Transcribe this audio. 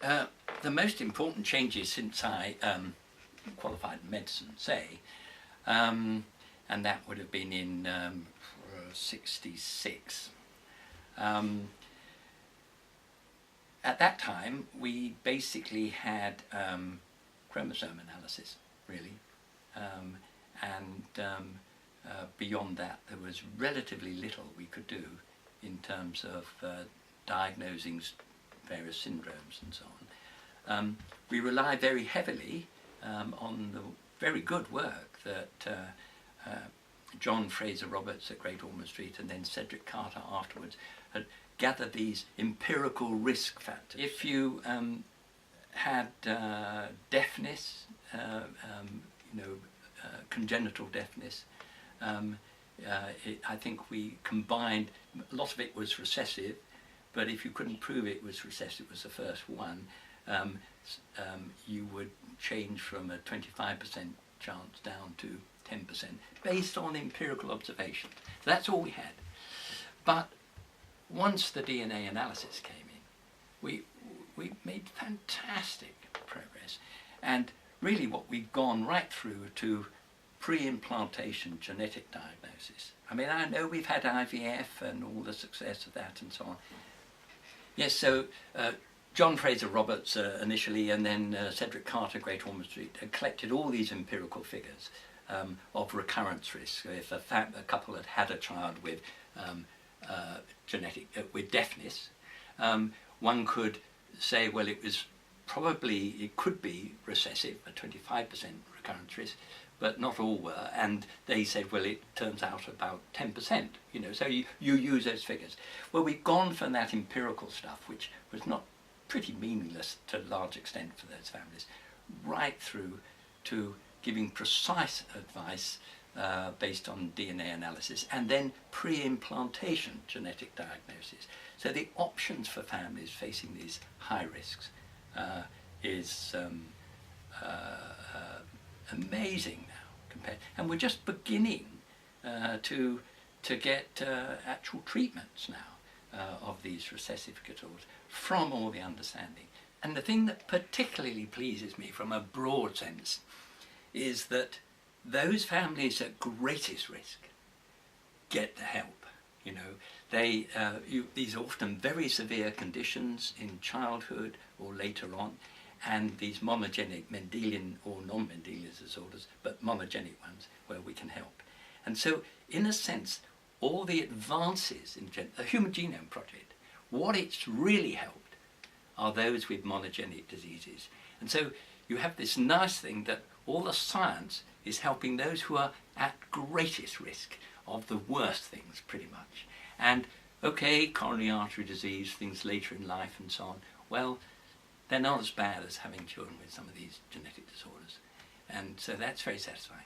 The most important changes since I qualified in medicine, say, and that would have been in '66. At that time, we basically had chromosome analysis, really, and beyond that, there was relatively little we could do in terms of diagnosing various syndromes and so on. We rely very heavily on the very good work that John Fraser Roberts at Great Ormond Street and then Cedric Carter afterwards had gathered these empirical risk factors. If you had deafness, congenital deafness, I think we combined, a lot of it was recessive, but if you couldn't prove it was recessive, it was the first one, you would change from a 25% chance down to 10% based on empirical observation. So that's all we had. But once the DNA analysis came in, we made fantastic progress, and really what we've gone right through to pre-implantation genetic diagnosis. I mean, I know we've had IVF and all the success of that and so on. Yes, so John Fraser Roberts initially, and then Cedric Carter, Great Ormond Street, collected all these empirical figures of recurrence risk. If a couple had had a child with with deafness, one could say, well, it could be recessive, a 25% recurrence risk, but not all were, and they said, well, it turns out about 10%, so you use those figures. Well, we've gone from that empirical stuff, which was not pretty meaningless to a large extent for those families, right through to giving precise advice based on DNA analysis, and then pre-implantation genetic diagnosis. So the options for families facing these high risks is amazing now, and we're just beginning to get actual treatments now of these recessive disorders from all the understanding. And the thing that particularly pleases me from a broad sense is that those families at greatest risk get the help. These are often very severe conditions in childhood or later on, and these monogenic Mendelian or non-Mendelian disorders, but monogenic ones where we can help. And so, in a sense, all the advances in the Human Genome Project, what it's really helped are those with monogenic diseases. And so you have this nice thing that all the science is helping those who are at greatest risk of the worst things, pretty much. And okay, coronary artery disease, things later in life and so on, well, they're not as bad as having children with some of these genetic disorders. And so that's very satisfying.